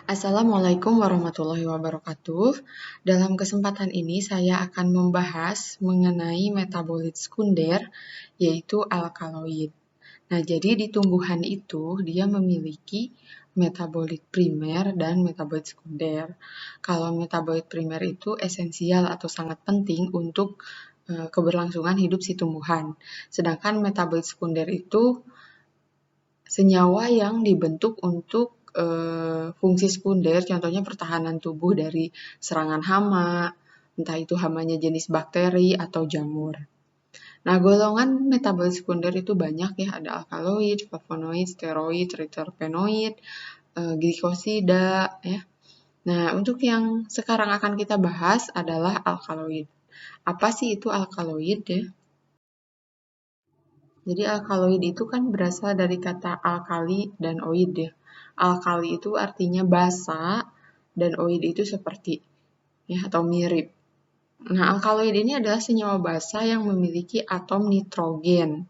Assalamualaikum warahmatullahi wabarakatuh. Dalam kesempatan ini saya akan membahas mengenai metabolit sekunder, yaitu alkaloid. Nah, jadi di tumbuhan itu dia memiliki metabolit primer dan metabolit sekunder. Kalau metabolit primer itu esensial atau sangat penting untuk keberlangsungan hidup si tumbuhan. Sedangkan metabolit sekunder itu senyawa yang dibentuk untuk fungsi sekunder, contohnya pertahanan tubuh dari serangan hama, entah itu hamanya jenis bakteri atau jamur. Nah, golongan metabolit sekunder itu banyak ya, ada alkaloid, flavonoid, steroid, triterpenoid, glikosida ya. Nah, untuk yang sekarang akan kita bahas adalah alkaloid. Apa sih itu alkaloid ya? Jadi alkaloid itu kan berasal dari kata alkali dan oid ya. Alkali itu artinya basa dan oid itu seperti ya atau mirip. Nah, alkaloid ini adalah senyawa basa yang memiliki atom nitrogen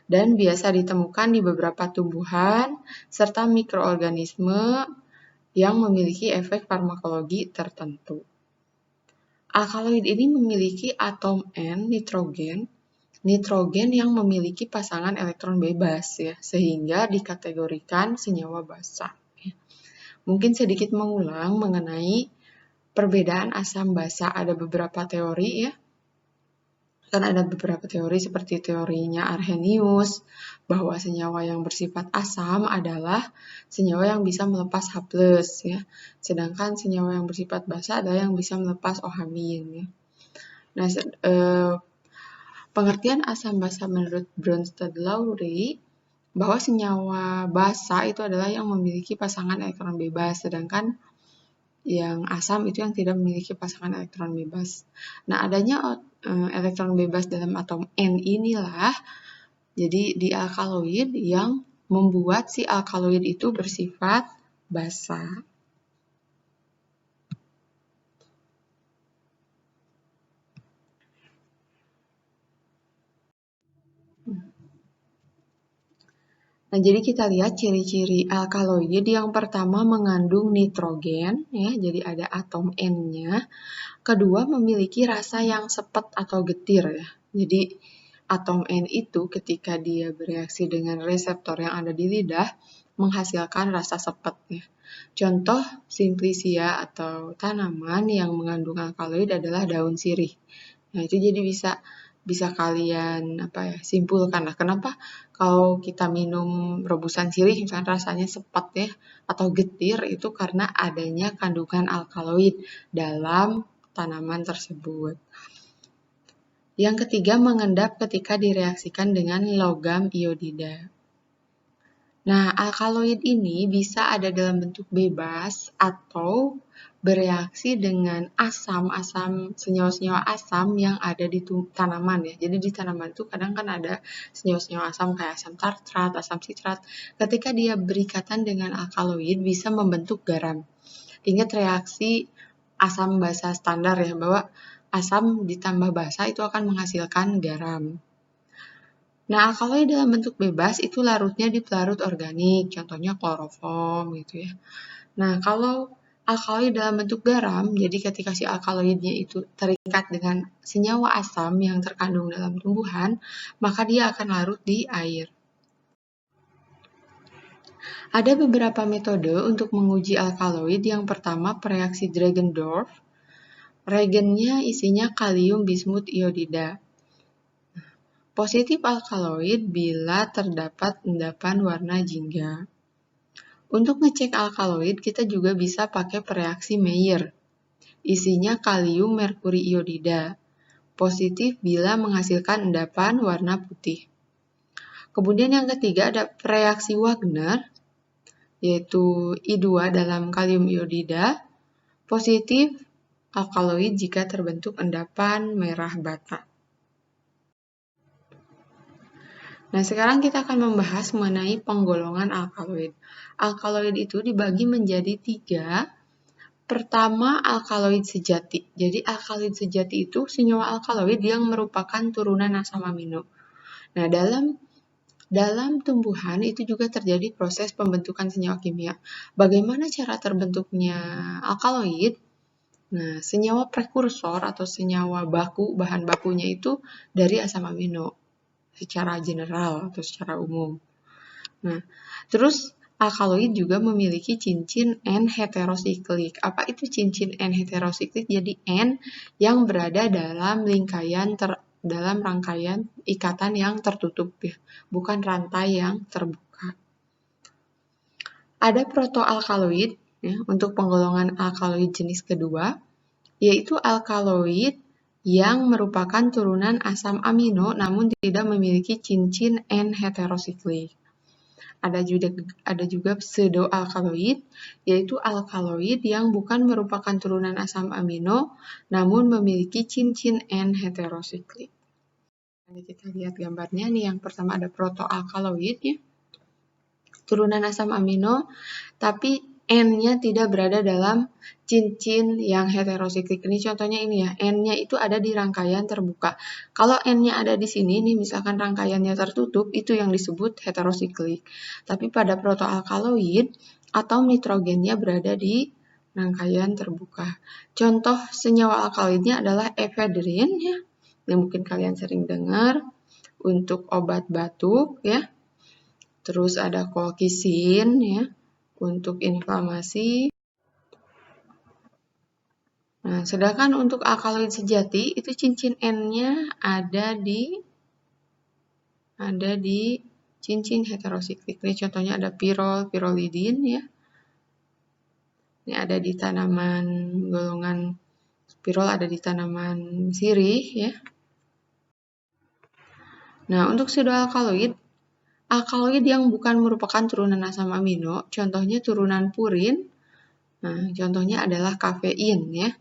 dan biasa ditemukan di beberapa tumbuhan serta mikroorganisme yang memiliki efek farmakologi tertentu. Alkaloid ini memiliki atom N nitrogen yang memiliki pasangan elektron bebas ya, sehingga dikategorikan senyawa basa. Mungkin sedikit mengulang mengenai perbedaan asam basa, ada beberapa teori ya. Kan ada beberapa teori seperti teorinya Arrhenius, bahwa senyawa yang bersifat asam adalah senyawa yang bisa melepas H+, ya. Sedangkan senyawa yang bersifat basa adalah yang bisa melepas OH-. Ya. Nah, pengertian asam basa menurut Bronsted-Lowry bahwa senyawa basa itu adalah yang memiliki pasangan elektron bebas, sedangkan yang asam itu yang tidak memiliki pasangan elektron bebas. Nah, adanya elektron bebas dalam atom N inilah jadi di alkaloid yang membuat si alkaloid itu bersifat basa. Nah, jadi kita lihat ciri-ciri alkaloid. Yang pertama mengandung nitrogen, ya, jadi ada atom N-nya. Kedua memiliki rasa yang sepet atau getir, ya. Jadi atom N itu ketika dia bereaksi dengan reseptor yang ada di lidah menghasilkan rasa sepet, ya. Contoh simplicia atau tanaman yang mengandung alkaloid adalah daun sirih. Nah, itu jadi bisa kalian simpulkan lah kenapa kalau kita minum rebusan sirih misalnya rasanya sepet ya atau getir itu karena adanya kandungan alkaloid dalam tanaman tersebut. Yang ketiga mengendap ketika direaksikan dengan logam iodida. Nah, alkaloid ini bisa ada dalam bentuk bebas atau bereaksi dengan senyawa-senyawa asam yang ada di tanaman ya. Jadi di tanaman itu kadang kan ada senyawa-senyawa asam kayak asam tartrat, asam sitrat. Ketika dia berikatan dengan alkaloid bisa membentuk garam. Ingat reaksi asam basa standar ya, bahwa asam ditambah basa itu akan menghasilkan garam. Nah, alkaloid dalam bentuk bebas itu larutnya di pelarut organik, contohnya kloroform gitu ya. Nah, kalau alkaloid dalam bentuk garam, jadi ketika si alkaloidnya itu terikat dengan senyawa asam yang terkandung dalam tumbuhan, maka dia akan larut di air. Ada beberapa metode untuk menguji alkaloid. Yang pertama, reaksi Dragendorf. Reagennya isinya kalium bismut iodida. Positif alkaloid bila terdapat endapan warna jingga. Untuk ngecek alkaloid, kita juga bisa pakai reaksi Mayer. Isinya kalium merkuri iodida. Positif bila menghasilkan endapan warna putih. Kemudian yang ketiga ada reaksi Wagner, yaitu I2 dalam kalium iodida. Positif alkaloid jika terbentuk endapan merah bata. Nah, sekarang kita akan membahas mengenai penggolongan alkaloid. Alkaloid itu dibagi menjadi 3. Pertama, alkaloid sejati. Jadi, alkaloid sejati itu senyawa alkaloid yang merupakan turunan asam amino. Nah, dalam Dalam tumbuhan itu juga terjadi proses pembentukan senyawa kimia. Bagaimana cara terbentuknya alkaloid? Nah, senyawa prekursor atau senyawa baku, bahan bakunya itu dari asam amino secara general atau secara umum. Nah, terus alkaloid juga memiliki cincin N heterosiklik. Apa itu cincin N heterosiklik? Jadi N yang berada dalam dalam rangkaian ikatan yang tertutup ya, bukan rantai yang terbuka. Ada protoalkaloid ya, untuk penggolongan alkaloid jenis kedua, yaitu alkaloid yang merupakan turunan asam amino namun tidak memiliki cincin N heterosiklik. Ada juga pseudoalkaloid, yaitu alkaloid yang bukan merupakan turunan asam amino namun memiliki cincin N heterosiklik. Ini kita lihat gambarnya nih, yang pertama ada protoalkaloid ya. Turunan asam amino tapi N-nya tidak berada dalam cincin yang heterosiklik. Ini contohnya ini ya, N-nya itu ada di rangkaian terbuka. Kalau N-nya ada di sini nih, misalkan rangkaiannya tertutup, itu yang disebut heterosiklik. Tapi pada protoalkaloid, atom nitrogennya berada di rangkaian terbuka. Contoh senyawa alkaloidnya adalah efedrin ya, yang mungkin kalian sering dengar untuk obat batuk ya. Terus ada kolkisin ya, untuk inflamasi. Nah, sedangkan untuk alkaloid sejati itu cincin N-nya ada di cincin heterosiklik. Ini contohnya ada pirol, pirolidin ya. Ini ada di tanaman golongan pirol, ada di tanaman sirih ya. Nah, untuk pseudoalkaloid, alkaloid yang bukan merupakan turunan asam amino, contohnya turunan purin. Nah, contohnya adalah kafein ya.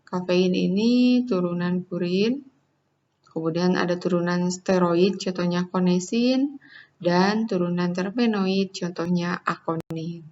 Kafein ini turunan purin, kemudian ada turunan steroid, contohnya konesin, dan turunan terpenoid, contohnya akonin.